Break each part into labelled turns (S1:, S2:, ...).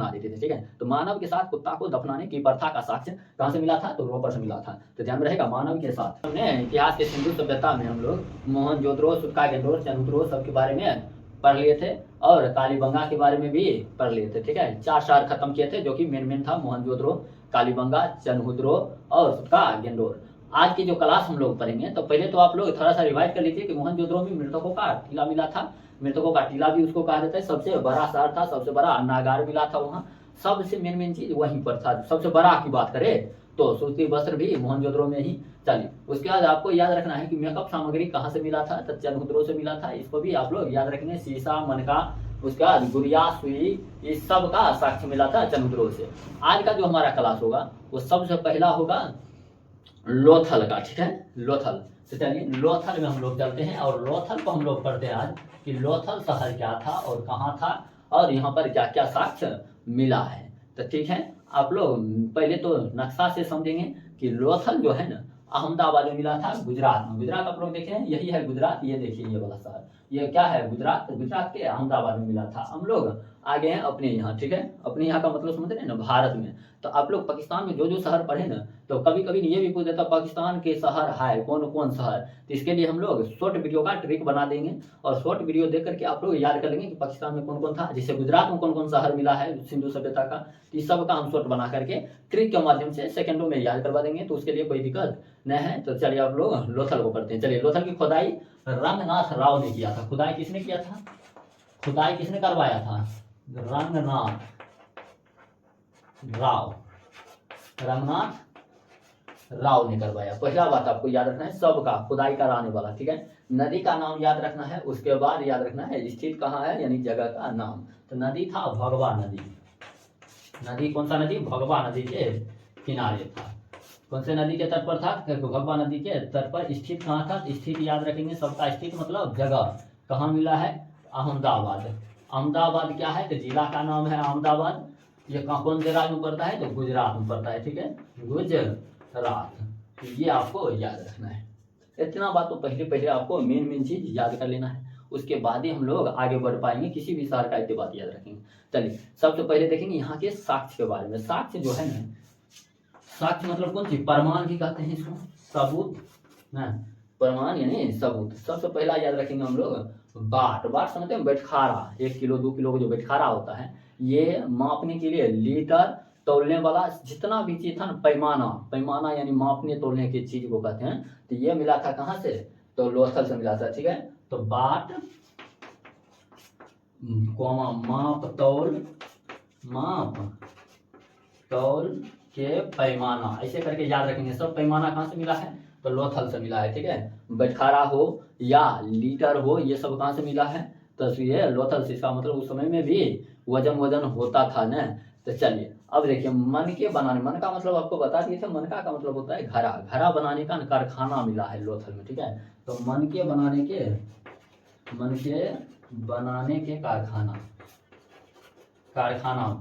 S1: दफना देते थे, ठीक है। तो मानव के साथ कुत्ता को दफनाने की प्रथा का साक्ष्य कहाँ से मिला था, तो रोपर से मिला था। तो ध्यान में रहेगा मानव के साथ। हमने इतिहास के सिंधु सभ्यता में हम लोग मोहनजोदड़ो, सुक्का गेंडोर, चनहुतरो सबके बारे में पढ़ लिए थे और कालीबंगा के बारे में भी पढ़ लिए थे, ठीक है। 4 शहर खत्म किए थे जो कि मेन था मोहनजोदड़ो, कालीबंगा, चनहुतरो और सुक्का गेंडोर। आज की जो क्लास हम लोग पढ़ेंगे तो पहले तो आप लोग थोड़ा सा रिवाइज कर लीजिए कि मोहनजोदड़ो में मृतकों का टीला मिला था। मृतकों का टीला भी उसको कहा जाता है, सबसे बड़ा शहर था, सबसे बड़ा अन्नागार मिला था वहाँ। सबसे मेन चीज वहीं पर था। सबसे बड़ा की बात करें तो सूती वस्त्र भी मोहनजोदड़ो में ही। चलिए उसके बाद आपको याद रखना है कि मेकअप सामग्री कहाँ से मिला था, तो चनहुतरो से मिला था। इसको भी आप लोग याद रखेंगे। शीशा, मनका, उसके बाद गुड़िया, सुई, इस सब का साक्ष्य मिला था चनहुतरो से। आज का जो हमारा क्लास होगा वो सबसे पहला होगा लोथल का, ठीक है। लोथल, तो चलिए लोथल में हम लोग चलते हैं और लोथल को हम लोग पढ़ते हैं आज कि लोथल शहर क्या था और कहाँ था और यहाँ पर क्या क्या साक्ष्य मिला है। तो ठीक है, आप लोग पहले तो नक्शा से समझेंगे कि लोथल जो है ना अहमदाबाद में मिला था, गुजरात में। गुजरात आप लोग देखें, यही है गुजरात। ये देखिए ये वाला शहर, ये क्या है, गुजरात। गुजरात के अहमदाबाद में मिला था। हम लोग आगे हैं अपने यहाँ, ठीक है। अपने यहाँ का मतलब समझ रहे हैं ना, भारत में। तो आप लोग पाकिस्तान में जो जो शहर पढ़े ना, तो कभी कभी ये भी पूछ देता पाकिस्तान के शहर है कौन कौन शहर। तो इसके लिए हम लोग शॉर्ट वीडियो का ट्रिक बना देंगे और शॉर्ट वीडियो देख करके आप लोग याद कर लेंगे कि पाकिस्तान में कौन कौन था। जैसे गुजरात में कौन कौन शहर मिला है सिंधु सभ्यता का, इस सब का हम शॉर्ट बना करके ट्रिक के माध्यम से सेकंडों में याद करवा देंगे। तो उसके लिए कोई दिक्कत नहीं है। तो चलिए आप लोग लोथल को पढ़ते हैं। चलिए लोथल की खुदाई रंगनाथ राव ने किया था। खुदाई किसने किया था, खुदाई किसने करवाया था, रंगनाथ राव, रंगनाथ राव ने करवाया। पहला बात आपको याद रखना है सबका खुदाई कराने वाला, ठीक है। नदी का नाम याद रखना है, उसके बाद याद रखना है स्थित कहाँ है, यानी जगह का नाम। तो नदी था भगवा नदी। नदी कौन सा नदी, भगवा नदी के किनारे था। कौन से नदी के तट पर था, भगवा नदी के तट पर। स्थित कहाँ था, स्थित याद रखेंगे सबका। स्थित मतलब जगह, कहाँ मिला है, अहमदाबाद। अहमदाबाद क्या है, तो जिला का नाम है अहमदाबाद। ये कौन से राज्य में पड़ता है, तो गुजरात में पड़ता है, ठीक है, गुजरात। तो ये आपको याद रखना है। इतना बात तो पहले आपको मेन चीज याद कर लेना है, उसके बाद ही हम लोग आगे बढ़ पाएंगे। किसी भी शहर का इतनी बात याद रखेंगे। चलिए सबसे पहले देखेंगे यहाँ के साक्ष्य के बारे में। साक्ष्य जो है ना, साक्ष्य मतलब कौन चीज, प्रमाण भी कहते हैं इसको, सबूत ना, प्रमाण यानी सबूत। सबसे पहला याद रखेंगे हम लोग बाट। बाट समझते हैं, बैठखारा। 1 किलो 2 किलो का जो बैठखारा होता है, ये मापने के लिए, लीटर तोलने वाला जितना भी चीज था ना, पैमाना। पैमाना यानी मापने तोलने की चीज को कहते हैं। तो ये मिला था कहाँ से, तो लोथल से मिला था, ठीक है। तो बाट माप तौल, माप तौल के पैमाना, ऐसे करके याद रखेंगे। सब पैमाना कहाँ से मिला है, तो लोथल से मिला है, ठीक है। बैठखारा हो या लीटर हो, ये सब कहाँ से मिला है, तो ये लोथल से। इसका मतलब उस समय में भी वजन होता था ना। तो चलिए अब देखिए मन के बनाने, मन का मतलब आपको बता दिए थे। मनका का मतलब होता है घड़ा। घड़ा बनाने का कारखाना मिला है लोथल में, ठीक है। तो मन के बनाने के कारखाना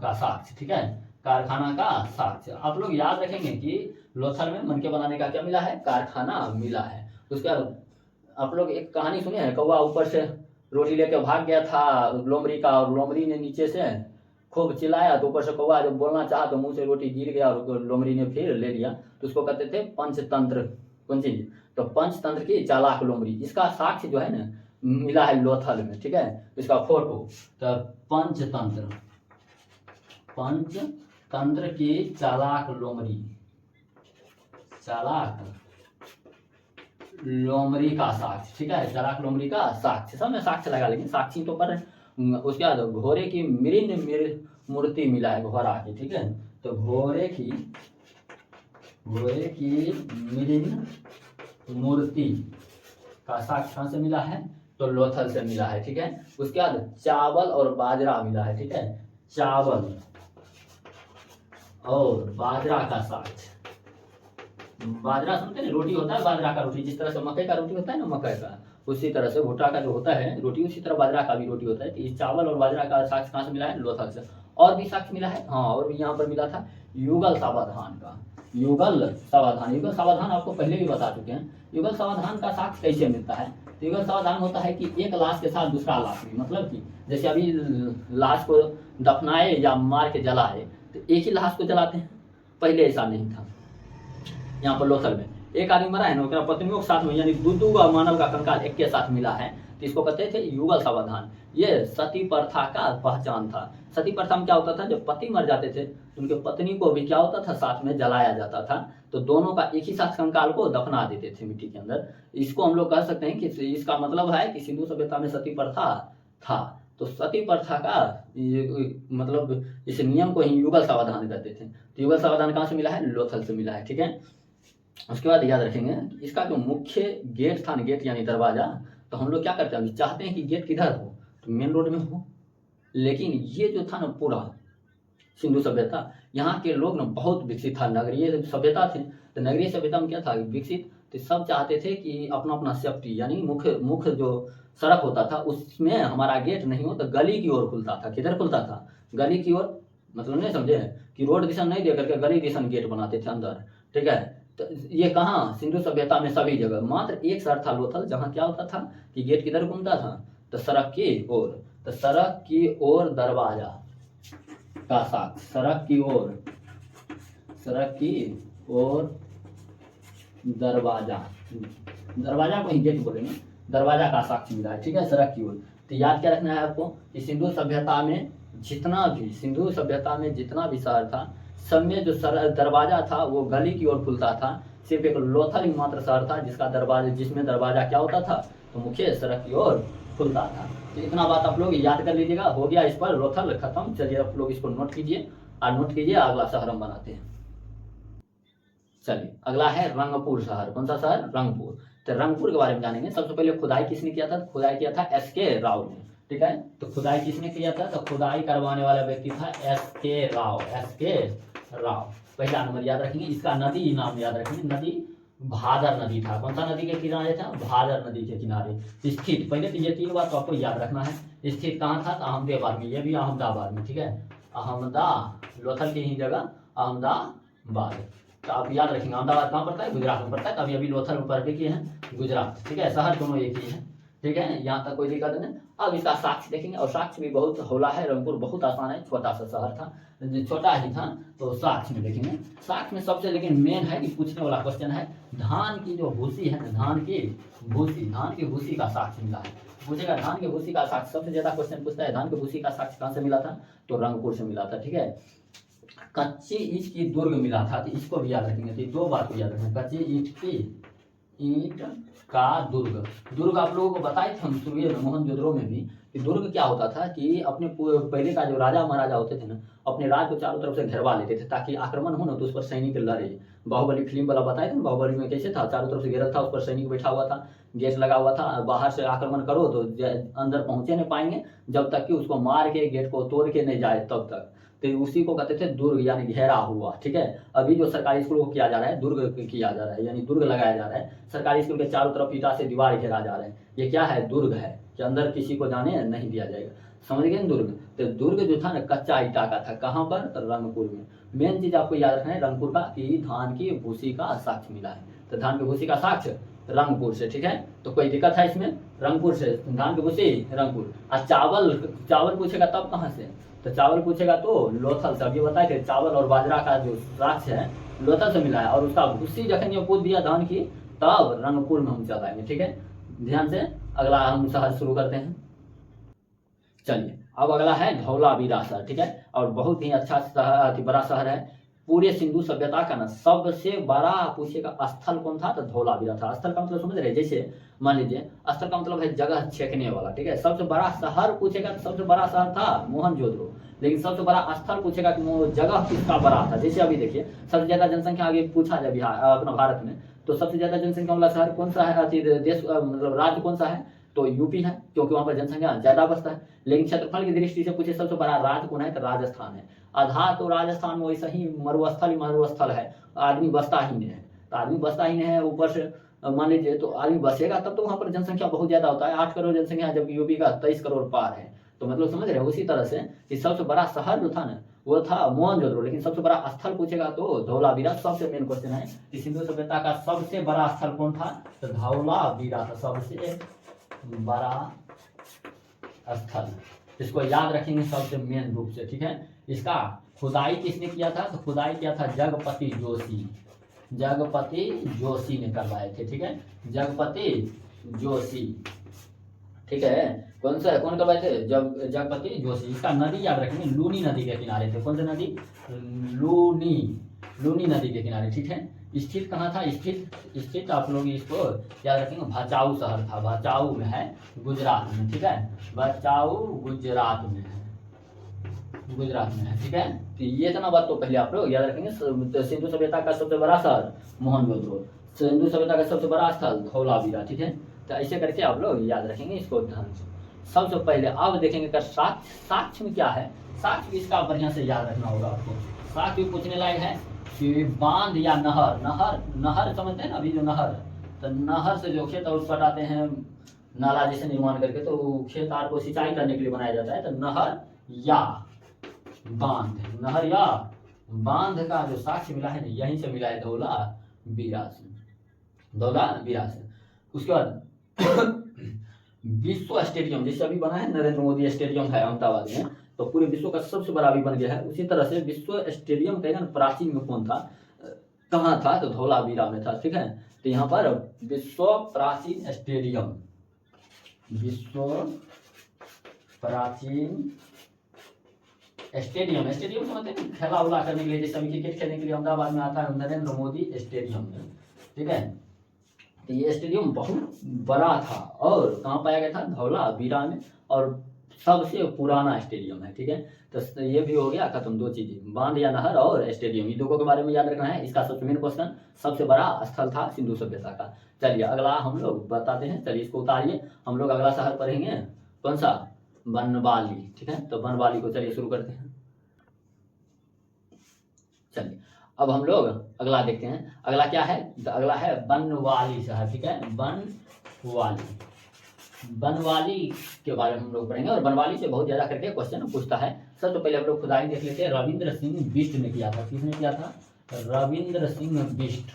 S1: का साक्ष्य, ठीक है, कारखाना का साक्ष्य। आप लोग याद रखेंगे कि लोथल में मन के बनाने का क्या मिला है, कारखाना मिला है। उसके बाद आप लोग एक कहानी सुने हैं, कौवा ऊपर से रोटी लेके भाग गया था लोमड़ी का, और लोमड़ी ने नीचे से खूब चिल्लाया, तो ऊपर से कौवा जब बोलना चाहा तो मुंह से रोटी गिर गया और लोमड़ी ने फिर ले लिया। तो उसको कहते थे पंचतंत्र। कौन चीज, तो पंचतंत्र की चालाक लोमड़ी। इसका साक्ष्य जो है ना मिला है लोथल में, ठीक है। इसका फोटो, तो पंचतंत्र की चालाक लोमड़ी, चालाक लोमड़ी का साक्ष्य, ठीक है। चालाक लोमड़ी का साक्ष्य, सब में साक्ष्य लगा लेंगे, साक्षी तो पर। उसके बाद घोड़े की मृन मूर्ति मिला है, घोड़ा की, ठीक है। तो घोड़े की मृन मूर्ति का साक्ष्य कहाँ से मिला है, तो लोथल से मिला है, ठीक है। उसके बाद चावल और बाजरा मिला है, ठीक है। चावल और बाजरा का साक्ष्य। बाजरा समझते हैं, रोटी होता है बाजरा का रोटी। जिस तरह से मकई का रोटी होता है ना, मकई का, उसी तरह से भुट्टा का जो होता है रोटी, उसी तरह बाजरा का भी रोटी होता है। तो इस चावल और बाजरा का साक्ष्य कहाँ से मिला है, लोथल से। और भी साक्ष्य मिला है, हाँ, और भी यहाँ पर मिला था युगल सावधान का। युगल सावधान। युगल सावधान आपको पहले भी बता चुके हैं। युगल सावधान का साक्ष्य कैसे मिलता है? तो युगल सावधान होता है कि एक लाश के साथ दूसरा लाश भी, मतलब कि जैसे अभी लाश को दफनाए या मार के जलाए तो एक ही लाश को जलाते हैं, पहले ऐसा नहीं था। यहाँ पर लोथल में एक आदमी मरा है ना, उसका पत्नियों के साथ में, यानी दू का मानव का कंकाल एक के साथ मिला है, तो इसको कहते थे युगल सावधान। ये सती प्रथा का पहचान था। सती प्रथा में क्या होता था, जब पति मर जाते थे तो उनके पत्नी को भी क्या होता था, साथ में जलाया जाता था। तो दोनों का एक ही साथ कंकाल को दफना देते थे मिट्टी के अंदर। इसको हम लोग कह सकते हैं कि इसका मतलब है कि सिंधु सभ्यता में सती प्रथा था। तो सती प्रथा का मतलब इस नियम को ही युगल सावधान कहते थे। तो युगल सावधान कहाँ से मिला है? लोथल से मिला है, ठीक है। उसके बाद याद रखेंगे इसका जो मुख्य गेट था ना, गेट यानी दरवाजा, तो हम लोग क्या करते हैं, अभी चाहते हैं कि गेट किधर हो, तो मेन रोड में हो। लेकिन ये जो था ना पूरा सिंधु सभ्यता, यहाँ के लोग ना बहुत विकसित था, नगरीय सभ्यता थे। तो नगरीय सभ्यता में क्या था, विकसित, तो सब चाहते थे कि अपना अपना सेफ्टी, यानी मुख्य मुख्य जो सड़क होता था उसमें हमारा गेट नहीं हो तो गली की ओर खुलता था। किधर खुलता था? गली की ओर। मतलब नहीं समझे कि रोड दिशा नहीं दे करके गली दिशा गेट बनाते थे अंदर, ठीक है। तो ये कहाँ, सिंधु सभ्यता में सभी जगह। मात्र एक शहर था लोथल, जहाँ क्या होता था कि गेट किधर घूमता था, तो सड़क की ओर। तो सड़क की ओर दरवाजा का साक्ष्य, सड़क की ओर, सड़क की ओर दरवाजा, दरवाजा को ही गेट बोलेंगे, दरवाजा का साक्ष्य मिला है, ठीक है, सड़क की ओर। तो याद क्या रखना है आपको कि सिंधु सभ्यता में जितना भी, सिंधु सभ्यता में जितना भी शहर था, सब में जो दरवाजा था वो गली की ओर खुलता था। सिर्फ एक लोथल ही मात्र शहर था जिसका दरवाजा, जिसमें दरवाजा क्या होता था, तो मुख्य सड़क की ओर खुलता था। तो इतना बात आप लोग याद कर लीजिएगा। हो गया इस पर लोथल खत्म। चलिए आप लोग इसको नोट कीजिए और नोट कीजिए, अगला शहर हम बनाते हैं। चलिए अगला है रंगपुर शहर। कौन सा शहर? रंगपुर। तो रंगपुर के बारे में जानेंगे। सबसे पहले खुदाई किसने किया था? खुदाई किया था एस.के. राव ने, ठीक है। तो खुदाई किसने किया था? तो खुदाई करवाने वाला व्यक्ति था एस.के. राव, एस.के. राव। पहला नंबर याद रखेंगे। इसका नदी नाम याद रखेंगे, नदी भादर नदी था। कौन सा नदी के किनारे था? भादर नदी के किनारे स्थित। पहले तो ये तीन बात तो आपको याद रखना है। स्थित कहाँ था? अहमदाबाद में। ये भी अहमदाबाद में, ठीक है। लोथल की ही जगह अहमदाबाद। तो आप याद रखेंगे अहमदाबाद कहाँ पड़ता है? गुजरात में पड़ता है। अभी अभी लोथल में पढ़ के किए हैं गुजरात, ठीक है। शहर दोनों एक ही है, ठीक है, यहाँ तक कोई दिक्कत नहीं। अब इसका साक्ष्य देखेंगे, और साक्ष्य भी बहुत हौला है। रंगपुर बहुत आसान है, छोटा सा शहर था, छोटा ही था। तो साक्ष्य में देखेंगे, साक्ष्य में सबसे लेकिन मेन है कि पूछने वाला क्वेश्चन है, धान की जो भूसी है ना, धान की भूसी का साक्ष्य मिला है। पूछेगा धान की भूसी का साक्ष्य, सबसे ज्यादा क्वेश्चन पूछता है धान की भूसी का साक्ष्य कहाँ से मिला था? तो रंगपुर से मिला था, ठीक है। कच्ची ईंट की दुर्ग मिला था, तो इसको भी याद रखेंगे। तो दो बात को याद रखेंगे, कच्ची ईंट का दुर्ग आप लोगों को बताए थे हम शुरू में मोहनजोदड़ो में भी कि दुर्ग क्या होता था कि अपने पहले का जो राजा महाराजा होते थे ना, अपने राज को चारों तरफ से घेरवा लेते थे ताकि आक्रमण हो ना तो उस पर सैनिक लड़े। बाहुबली फिल्म वाला बताए थे ना, बाहुबली में कैसे था, चारों तरफ से घेरल था, उस पर सैनिक बैठा हुआ था, गेट लगा हुआ था, बाहर से आक्रमण करो तो अंदर पहुंचे नहीं पाएंगे जब तक कि उसको मार के गेट को तोड़ के नहीं जाए तब तक। तो उसी को कहते थे दुर्ग, यानी घेरा हुआ, ठीक है। अभी जो सरकारी स्कूल को किया जा रहा है, दुर्ग किया जा रहा है, यानी दुर्ग लगाया जा रहा है। सरकारी स्कूल के चारों तरफ ईटा से दीवार घेरा जा रहा है। ये क्या है? दुर्ग है, कि अंदर किसी को जाने नहीं दिया जाएगा। समझ गए? दुर्ग। तो दुर्ग जो था ना कच्चा ईटा का था। कहाँ पर? तो रंगपुर में। मेन चीज आपको याद रखना है रंगपुर का कि धान की भूसी का साक्ष्य मिला है। तो धान की भूसी का साक्ष्य रंगपुर से, ठीक है। तो कोई दिक्कत है इसमें? रंगपुर से धान की भूसी रंगपुर। और चावल पूछेगा तब कहाँ से? तो चावल पूछेगा तो लोथल से। अभी बताए थे चावल और बाजरा का जो साक्ष्य है लोथल से मिला है, और उसका भूसी जखन ये पूछ दिया धान की, तब रंगपुर में हम चलाएंगे, ठीक है। ध्यान से अगला हम शहर शुरू करते हैं। चलिए अब अगला है धौलावीरा शहर, ठीक है। और बहुत ही अच्छा शहर, बड़ा शहर है। पूरे सिंधु सभ्यता का ना सबसे बड़ा पूछेगा स्थल कौन था? तो धौलावीरा था। स्थल का मतलब समझ रहे? जैसे मान लीजिए स्थल का मतलब है जगह छेकने वाला, ठीक है। सबसे बड़ा शहर पूछेगा तो सबसे बड़ा शहर था मोहनजोदड़ो। लेकिन सबसे बड़ा स्थल पूछेगा कि वो जगह किसका बड़ा था। जैसे अभी देखिए सबसे ज्यादा जनसंख्या आगे पूछा जाए बिहार अपना भारत में, तो सबसे ज्यादा जनसंख्या वाला शहर कौन सा है? देश मतलब राज्य कौन सा है? तो यूपी है, क्योंकि वहां पर जनसंख्या ज्यादा बसता है। लेकिन क्षेत्रफल की दृष्टि से पूछे सबसे बड़ा राज्य कौन है? तो राजस्थान है। आधा तो राजस्थान में वैसा ही मरुस्थल है, आदमी बसता ही नहीं है। तो आदमी बसता ही नहीं है, ऊपर से मान लीजिए तो आदमी बसेगा तब तो वहां पर जनसंख्या बहुत ज्यादा होता है। 8 करोड़ जनसंख्या, जबकि यूपी का 23 करोड़ पार है। तो मतलब समझ रहे हैं? उसी तरह से कि सबसे बड़ा शहर जो था ना वो था मोहनजोदड़ो। लेकिन सबसे बड़ा स्थल पूछेगा तो धौलावीरा सबसे मेन क्वेश्चन है कि सिंधु सभ्यता का सबसे बड़ा स्थल कौन था, तो धौलावीरा था सबसे बड़ा स्थल। इसको याद रखेंगे सबसे मेन रूप से, ठीक है। इसका खुदाई किसने किया था, तो खुदाई किया था जगपति जोशी। जगपति जोशी ने करवाए थे, ठीक है, जगपति जोशी, ठीक है। कौन करवाए थे, जगपति जोशी। इसका नदी याद रखेंगे, लूनी नदी के किनारे थे। कौन सी नदी, लूनी नदी के किनारे, ठीक है। स्थित कहाँ था, स्थित आप लोग इसको याद रखेंगे, भचाऊ शहर था। भचाऊ में है, गुजरात में, ठीक है। भचाऊ गुजरात में है, ठीक है। तो ये इतना बात तो पहले आप लोग याद रखेंगे। सिंधु सभ्यता का सबसे बड़ा शहर मोहनजोदड़ो, सिंधु सभ्यता का सबसे बड़ा स्थल धौलावीरा, ठीक है। तो ऐसे करके आप लोग याद रखेंगे इसको ध्यान से। सबसे पहले अब देखेंगे कर साक्ष्य में क्या है। साक्ष्य इसका बढ़िया से याद रखना होगा आपको। साक्ष्य पूछने लायक है कि बांध या नहर समझते हैं ना, अभी जो नहर, तो नहर से जो खेत और पटाते हैं नाला जैसे निर्माण करके, तो खेत आर को सिंचाई करने के लिए बनाया जाता है। तो नहर या बांध का जो साक्ष्य मिला है ना, यहीं से मिला है धौलावीरा से। उसके बाद विश्व स्टेडियम जैसे अभी बना है, नरेंद्र मोदी स्टेडियम है अहमदाबाद में, तो पूरे विश्व का सबसे बड़ा अभी बन गया है। उसी तरह से विश्व स्टेडियम कहेगा ना, प्राचीन में कौन था, कहाँ था, तो धौलावीरा में था, ठीक है। तो यहाँ पर विश्व प्राचीन स्टेडियम, विश्व प्राचीन स्टेडियम समझते हैं खेला उला करने के लिए, जैसे अभी क्रिकेट खेलने के लिए अहमदाबाद में आता है नरेंद्र मोदी स्टेडियम में, ठीक है। तो ये स्टेडियम बहुत बड़ा था और कहाँ पाया गया था, धौलावीरा में, और सबसे पुराना स्टेडियम है, ठीक है। तो ये भी हो गया खत्म, दो चीजें, बांध या नहर और स्टेडियम, ये दो के बारे में याद रखना है। इसका सबसे मेन क्वेश्चन, सबसे बड़ा स्थल था सिंधु सभ्यता का। चलिए अगला हम लोग बताते हैं, चलिए इसको उतारिए। हम लोग अगला शहर पढ़ेंगे कौन सा, बनवाली, ठीक है। तो बनवाली को चलिए शुरू करते हैं। चलिए अब हम लोग अगला देखते हैं। अगला क्या है, तो अगला है बनवाली शहर, ठीक है। बनवाली के बारे में हम लोग पढ़ेंगे और बनवाली से बहुत ज्यादा करके क्वेश्चन पूछता है। सबसे पहले हम लोग खुदाई देख लेते हैं। रविंद्र सिंह बिष्ट ने किया था। किसने किया था, रविंद्र सिंह बिष्ट।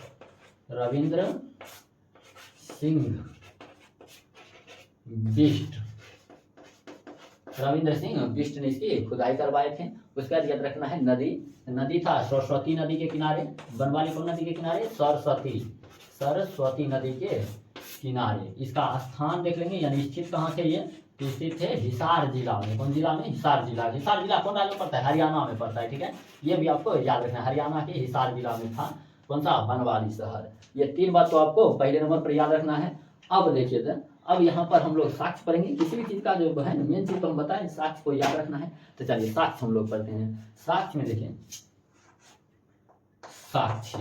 S1: रविंद्र सिंह बिष्ट ने इसकी खुदाई करवाए थे। उसके बाद याद रखना है नदी था सरस्वती नदी के किनारे। बनवाली कौन नदी के किनारे, सरस्वती नदी के किनारे। इसका स्थान देख लेंगे, यानी स्थित कहाँ थे ये, स्थित थे हिसार जिला में। कौन जिला में, हिसार जिला कौन राज्य में पड़ता है, हरियाणा में पड़ता है, ठीक है। ये भी आपको याद रखना है, हरियाणा के हिसार जिला में था कौन सा, बनवाली शहर। ये तीन बात तो आपको पहले नंबर पर याद रखना है। अब देखिए तो अब यहाँ पर हम लोग साक्ष्य पढ़ेंगे। किसी भी चीज का जो है मेन चीज तो हम बताएं, साक्ष्य को याद रखना है। तो चलिए साक्ष्य हम लोग पढ़ते हैं। साक्ष्य में देखिए, साक्ष्य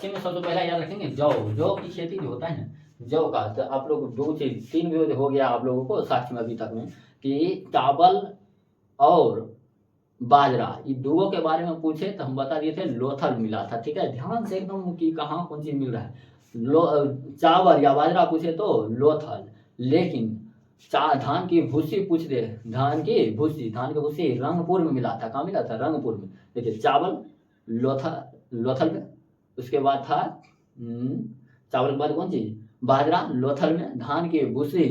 S1: में सबसे पहला याद रखेंगे जौ की खेती जो होता है ना, जौ का। तो आप लोग दो चीज, तीन भी हो गया आप लोगों को साक्ष्य में अभी तक में, कि चावल और बाजरा, ये दो के बारे में पूछे तो हम बता दिए थे लोथल मिला था, ठीक है। ध्यान से एकदम कि कहाँ कौन चीज मिल रहा है। चावल या बाजरा पूछे तो लोथल, लेकिन धान की भूसी पूछ दे, धान की भूसी रंगपुर में मिला था। कहाँ मिला था, रंगपुर में। देखिए चावल लोथल में, उसके बाद था चावल के बाद कौन चीज, बाजरा लोथल में, धान की भूसी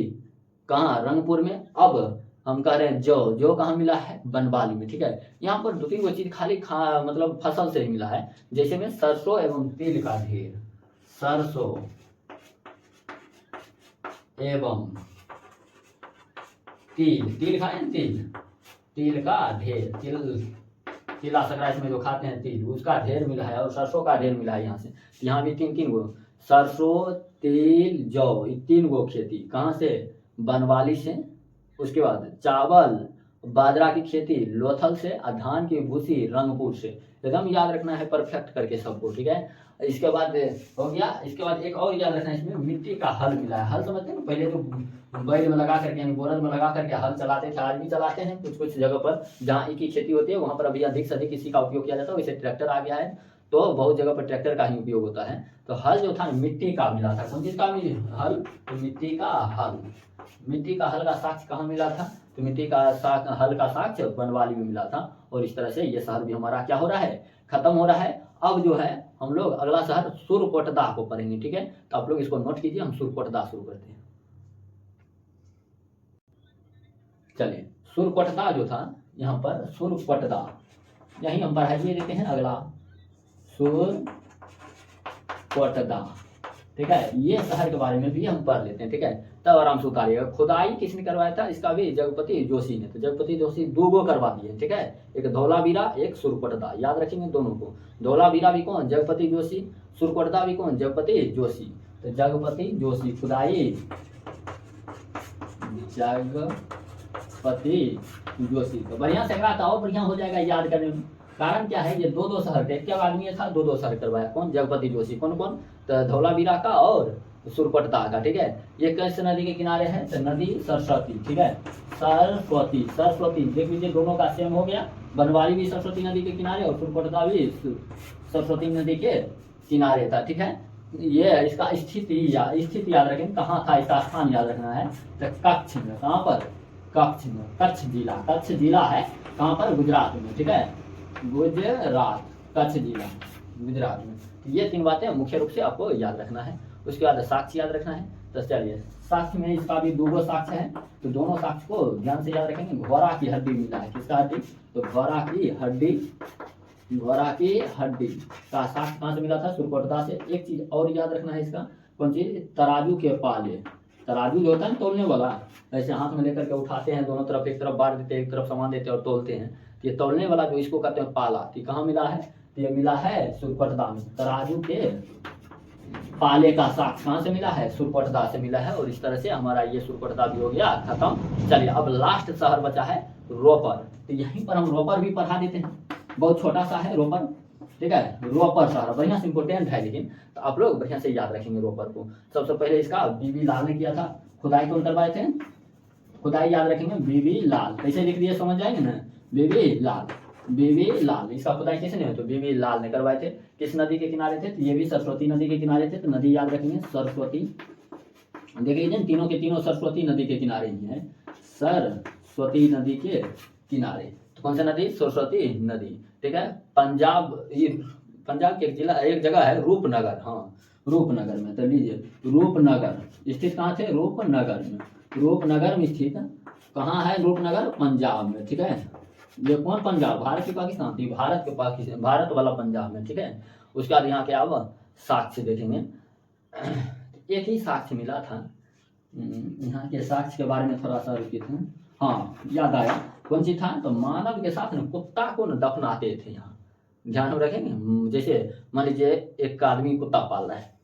S1: कहाँ, रंगपुर में। अब हम कह रहे हैं जो कहाँ मिला है, बनवाली में, ठीक है। यहाँ पर दो तीन वो चीज खाली मतलब फसल से ही मिला है, जैसे में सरसों एवं तिल का ढेर, सरसों एवं तिल खाए, तिल का ढेर, तिला संक्रांति में जो खाते हैं तिल, उसका ढेर मिला है, और सरसों का ढेर मिला है। यहाँ से यहाँ भी तीन गो, सरसों तिल जौ, ये तीन गो खेती कहाँ से, बनवाली से। उसके बाद चावल बाजरा की खेती लोथल से, और धान की भूसी रंगपुर से। एकदम याद रखना है परफेक्ट करके सबको, ठीक है। इसके बाद हो गया। इसके बाद एक और याद रखना है, इसमें मिट्टी का हल मिला है। हल समझते हैं ना, पहले तो बैल में लगा करके यानी बोरल में लगा करके हल चलाते थे, आज भी चलाते हैं कुछ जगह पर जहाँ एक ही खेती होती है, वहाँ पर अभी अधिक से अधिक इसी का उपयोग किया जाता है। वैसे ट्रैक्टर आ गया है तो बहुत जगह पर ट्रैक्टर का ही उपयोग होता है। तो हल जो था मिट्टी का मिला था। कौन चीज का हल, तो मिट्टी का हल, मिट्टी का हल का साक्ष्य कहाँ मिला था? तो मिट्टी का हल का साक्ष्य बनवाली में मिला था। और इस तरह से ये शहर भी हमारा क्या हो रहा है? खत्म हो रहा है। अब जो है हम लोग अगला शहर सुरकोटदा को पढ़ेंगे, ठीक है। तो आप लोग इसको नोट कीजिए, हम सुरकोटदा शुरू करते हैं। चलिए, सुरकोटदा जो था यहाँ पर सुरकोटदा, यही हम पढ़ाइए देते हैं अगला सुरकोटदा, ठीक है। ये शहर के बारे में भी हम पढ़ लेते हैं, ठीक है। तब आराम से उतारिएगा। खुदाई किसने करवाया था? इसका भी जगपति जोशी ने। तो जगपति जोशी 2 गो करवा दिए, ठीक है। एक धौलावीरा, एक सुरकोटदा, याद रखेंगे दोनों को। धौलावीरा भी कौन? जगपति जोशी। सुरकोटदा भी कौन? जगपति जोशी। तो जगपति जोशी खुदाई जगपति जोशी। तो बढ़िया से रहा था और बढ़िया हो जाएगा याद करने में। कारण क्या है? ये 2-2 शहर थे, क्या आदमी था 2-2 शहर करवाया। कौन? जगपति जोशी। कौन कौन? तो धौलावीरा का और सुरकोटदा का, ठीक है। ये किस नदी के किनारे है? तो नदी सरस्वती, ठीक है। सरस्वती, सरस्वती देख लीजिए, दोनों का सेम हो गया। बनवाली भी सरस्वती नदी के किनारे और सुरकोटदा भी सरस्वती नदी के किनारे था, ठीक है। ये इसका स्थिति याद रखें, कहाँ था इसका स्थान याद रखना है। तो कच्छ में। कहाँ पर? कच्छ में। कच्छ जिला है कहाँ पर? गुजरात में, ठीक है। गुजरात, कच्छ जिला गुजरात में। ये 3 बातें मुख्य रूप से आपको याद रखना है। उसके बाद साक्ष्य याद रखना है। तो चलिए, साक्ष्य में इसका भी 2 गो साक्ष्य है, तो दोनों साक्ष्य को ध्यान से याद रखेंगे। घोड़ा की हड्डी मिला है। किसका हड्डी? तो घोड़ा की हड्डी का साक्ष्य कहाँ से मिला था? सुरकोटदा से। एक चीज और याद रखना है इसका, कौन चीज? तराजू के पाले। तराजू जो होता है ना तोलने वाला, ऐसे हाथ में लेकर के उठाते हैं, दोनों तरफ, एक तरफ बांट देते हैं, एक तरफ सामान देते हैं और तोलते हैं। ये तोलने वाला जो इसको कहते हैं पाला, तो कहाँ मिला है? तो ये मिला है सुरकोटदा में। तराजू के पाले का साक्ष्य कहाँ से मिला है? सुरकोटदा से मिला है। और इस तरह से हमारा ये सुरकोटदा भी हो गया खत्म। चलिए, अब लास्ट शहर बचा है रोपर। तो यहीं पर हम रोपर भी पढ़ा देते हैं। बहुत छोटा सा है रोपर, ठीक है। रोपर शहर बढ़िया से इंपोर्टेंट है, लेकिन तो आप लोग बढ़िया से याद रखेंगे रोपर को। सबसे पहले इसका बीबी लाल ने किया था। खुदाई कौन करवाए थे? खुदाई याद रखेंगे, बीबी लाल। कैसे लिख दिए समझ जाएंगे ना? बीबी लाल, बीबी लाल। इसका खुदाई किसने? तो बीबी लाल ने करवाए थे। किस नदी के किनारे थे? तो ये भी सरस्वती नदी के किनारे थे। तो नदी याद रखेंगे, सरस्वती। देख लीजिए, तीनों के तीनों सरस्वती नदी के किनारे ही है। सरस्वती नदी के किनारे। तो कौन सा नदी? सरस्वती नदी, ठीक है। पंजाब के एक जगह है रूपनगर, हाँ, रूपनगर में। तो लीजिए, रूपनगर स्थित कहाँ थे? रूपनगर में। रूपनगर में स्थित कहाँ है? रूपनगर पंजाब में, ठीक है। ये कौन पंजाब? भारत के पाकिस्तान थी, भारत वाला पंजाब में, ठीक है। उसके बाद यहाँ के अब साक्ष्य देखेंगे। एक ही साक्ष्य मिला था। यहाँ के साक्ष्य के बारे में थोड़ा सा रुकिए थे। हाँ, याद आया। कौन सी था? तो मानव के साथ न कुत्ता को न दफनाते थे। यहाँ ध्यान में रखेंगे। जैसे मान लीजिए एक आदमी कुत्ता पाल रहा है,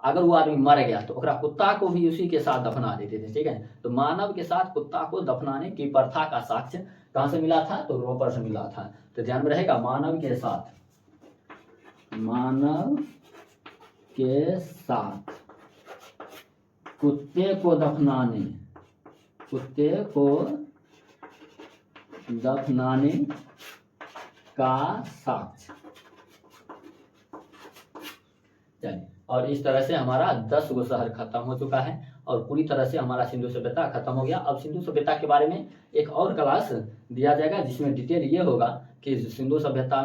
S1: अगर वो आदमी मर गया तो ओकरा कुत्ता को भी उसी के साथ दफना देते थे, ठीक है। तो मानव के साथ कुत्ता को दफनाने की प्रथा का साक्ष्य कहाँ से मिला था? तो रोपर से मिला था। तो ध्यान में रहेगा, मानव के साथ कुत्ते को दफनाने का साक्ष्य। चलिए, और इस तरह से हमारा 10 गो शहर खत्म हो चुका है और पूरी तरह से हमारा सिंधु सभ्यता खत्म हो गया। अब सिंधु सभ्यता के बारे में एक और क्लास दिया जाएगा, जिसमें डिटेल ये होगा कि सिंधु सभ्यता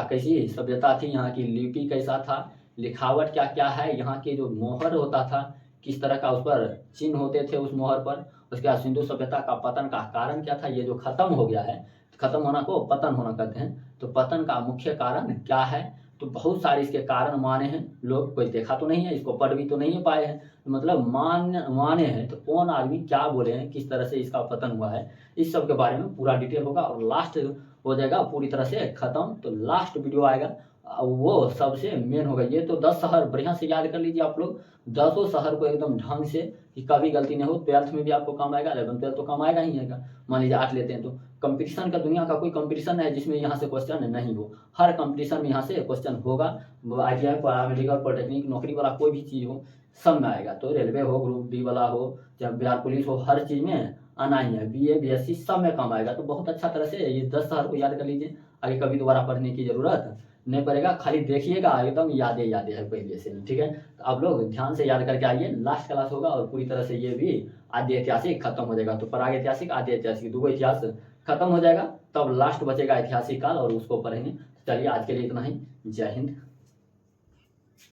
S1: कैसी सभ्यता थी, यहाँ की लिपि कैसा था, लिखावट क्या क्या है, यहाँ के जो मोहर होता था किस तरह का उस पर चिन्ह होते थे उस मोहर पर। उसके बाद सिंधु सभ्यता का पतन का कारण क्या था, ये जो खत्म हो गया है, खत्म होना को पतन होना कहते हैं। तो पतन का मुख्य कारण क्या है? तो बहुत सारे इसके कारण माने हैं लोग, कोई देखा तो नहीं है, इसको पढ़ भी तो नहीं पाए हैं, तो मतलब माने हैं। तो कौन आदमी क्या बोले हैं, किस तरह से इसका पतन हुआ है, इस सब के बारे में पूरा डिटेल होगा और लास्ट हो जाएगा पूरी तरह से खत्म। तो लास्ट वीडियो आएगा, वो सबसे मेन होगा। ये तो 10 शहर बढ़िया से याद कर लीजिए आप लोग, 10 शहर को एकदम ढंग से, कि कभी गलती नहीं हो। 12th में भी आपको काम आएगा, 11th 12th तो काम आएगा ही आएगा। मान लीजिए 8 लेते हैं तो कंपटीशन का, दुनिया का कोई कंपटीशन है जिसमें यहाँ से क्वेश्चन नहीं हो। हर कंपटीशन में यहाँ से क्वेश्चन होगा। ITI, पैरामेडिकल, पॉलिटेक्निक, नौकरी वाला कोई भी चीज़ हो, सब में आएगा। तो रेलवे हो, ग्रुप डी वाला हो, चाहे बिहार पुलिस हो, हर चीज़ में आना ही है। BA BSc सब में काम आएगा। तो बहुत अच्छा तरह से ये 10 शहर को याद कर लीजिए, आगे कभी दोबारा पढ़ने की जरूरत नहीं पड़ेगा, खाली देखिएगा, एकदम यादें यादें है पहले से, ठीक है। तो आप लोग ध्यान से याद करके आइए, लास्ट क्लास होगा और पूरी तरह से ये भी आद्य ऐतिहासिक खत्म हो जाएगा। तो पराग ऐतिहासिक, आद्य ऐतिहासिक दो इतिहास खत्म हो जाएगा, तब लास्ट बचेगा ऐतिहासिक काल और उसको पढ़ेंगे। चलिए आज के लिए इतना ही। जय हिंद।